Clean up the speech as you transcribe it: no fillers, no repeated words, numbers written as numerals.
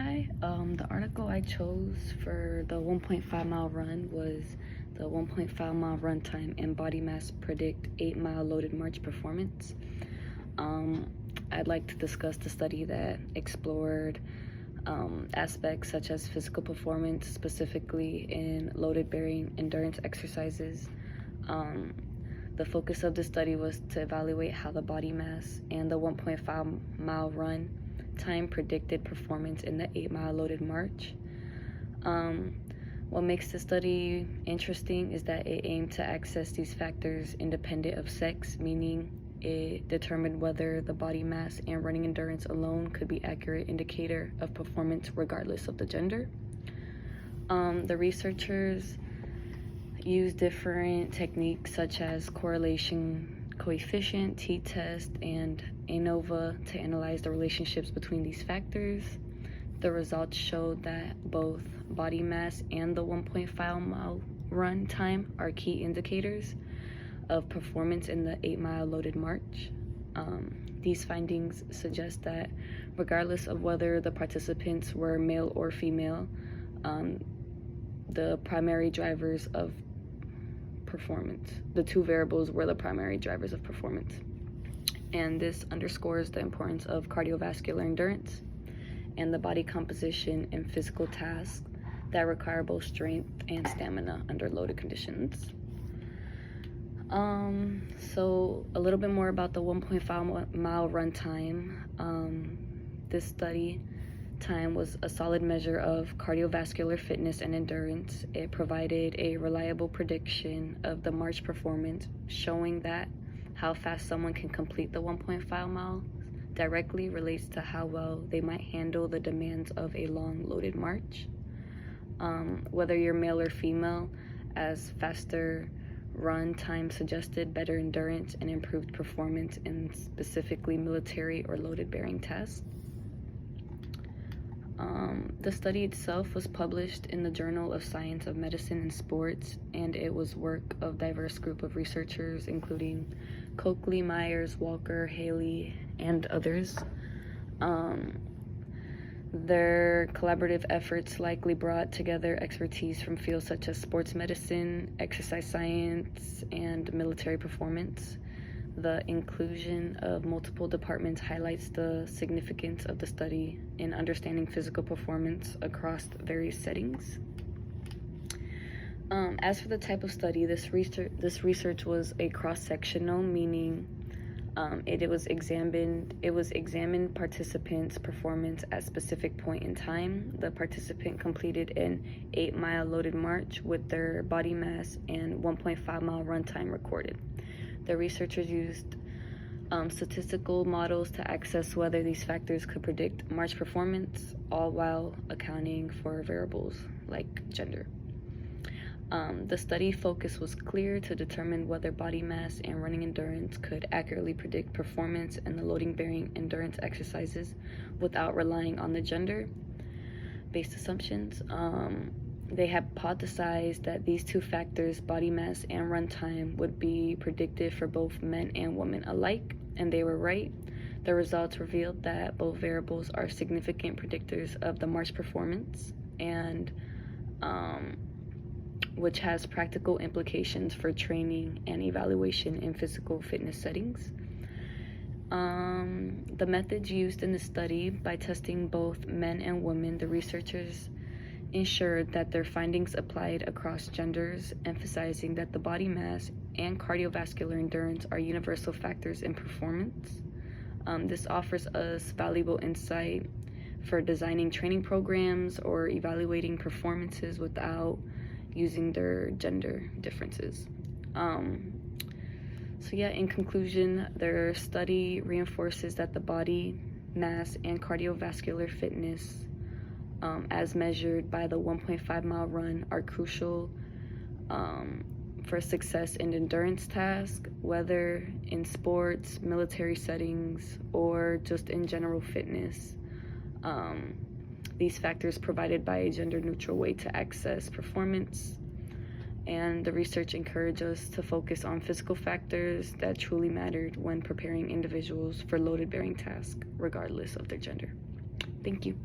Hi, the article I chose for the 1.5 mile run was the 1.5 mile run time and body mass predict 8-mile loaded march performance. I'd like to discuss the study that explored aspects such as physical performance, specifically in loaded bearing endurance exercises. The focus of the study was to evaluate how the body mass and the 1.5 mile run time predicted performance in the 8-mile loaded march. What makes the study interesting is that it aimed to access these factors independent of sex, meaning it determined whether the body mass and running endurance alone could be accurate indicator of performance regardless of the gender. The researchers used different techniques such as correlation coefficient, t-test, and ANOVA to analyze the relationships between these factors. The results showed that both body mass and the 1.5 mile run time are key indicators of performance in the 8-mile loaded march. These findings suggest that regardless of whether the participants were male or female, the primary drivers of performance, the two variables were the primary drivers of performance. And this underscores the importance of cardiovascular endurance and the body composition in physical tasks that require both strength and stamina under loaded conditions. So a little bit more about the 1.5 mile run time. This study time was a solid measure of cardiovascular fitness and endurance. It provided a reliable prediction of the march performance, showing that how fast someone can complete the 1.5 miles directly relates to how well they might handle the demands of a long loaded march. Whether you're male or female, as faster run time suggested better endurance and improved performance in specifically military or loaded bearing tasks. The study itself was published in the Journal of Science of Medicine and Sports, and it was work of diverse group of researchers, including Coakley, Myers, Walker, Haley, and others. Their collaborative efforts likely brought together expertise from fields such as sports medicine, exercise science, and military performance. The inclusion of multiple departments highlights the significance of the study in understanding physical performance across various settings. As for the type of study, this research was a cross-sectional, meaning it was examined participants' performance at a specific point in time. The participant completed an 8-mile loaded march with their body mass and 1.5 mile run time recorded. The researchers used statistical models to assess whether these factors could predict march performance, all while accounting for variables like gender. The study focus was clear to determine whether body mass and running endurance could accurately predict performance in the loading bearing endurance exercises without relying on the gender-based assumptions. They hypothesized that these two factors, body mass and run time, would be predictive for both men and women alike, and they were right. The results revealed that both variables are significant predictors of the march performance, and which has practical implications for training and evaluation in physical fitness settings. The methods used in the study, by testing both men and women, the researchers ensured that their findings applied across genders, emphasizing that the body mass and cardiovascular endurance are universal factors in performance. This offers us valuable insight for designing training programs or evaluating performances without using their gender differences. So yeah, in conclusion, their study reinforces that the body mass and cardiovascular fitness as measured by the 1.5 mile run are crucial for success in endurance tasks, whether in sports, military settings, or just in general fitness. These factors provided by a gender-neutral way to access performance, and the research encouraged us to focus on physical factors that truly mattered when preparing individuals for loaded bearing tasks, regardless of their gender. Thank you.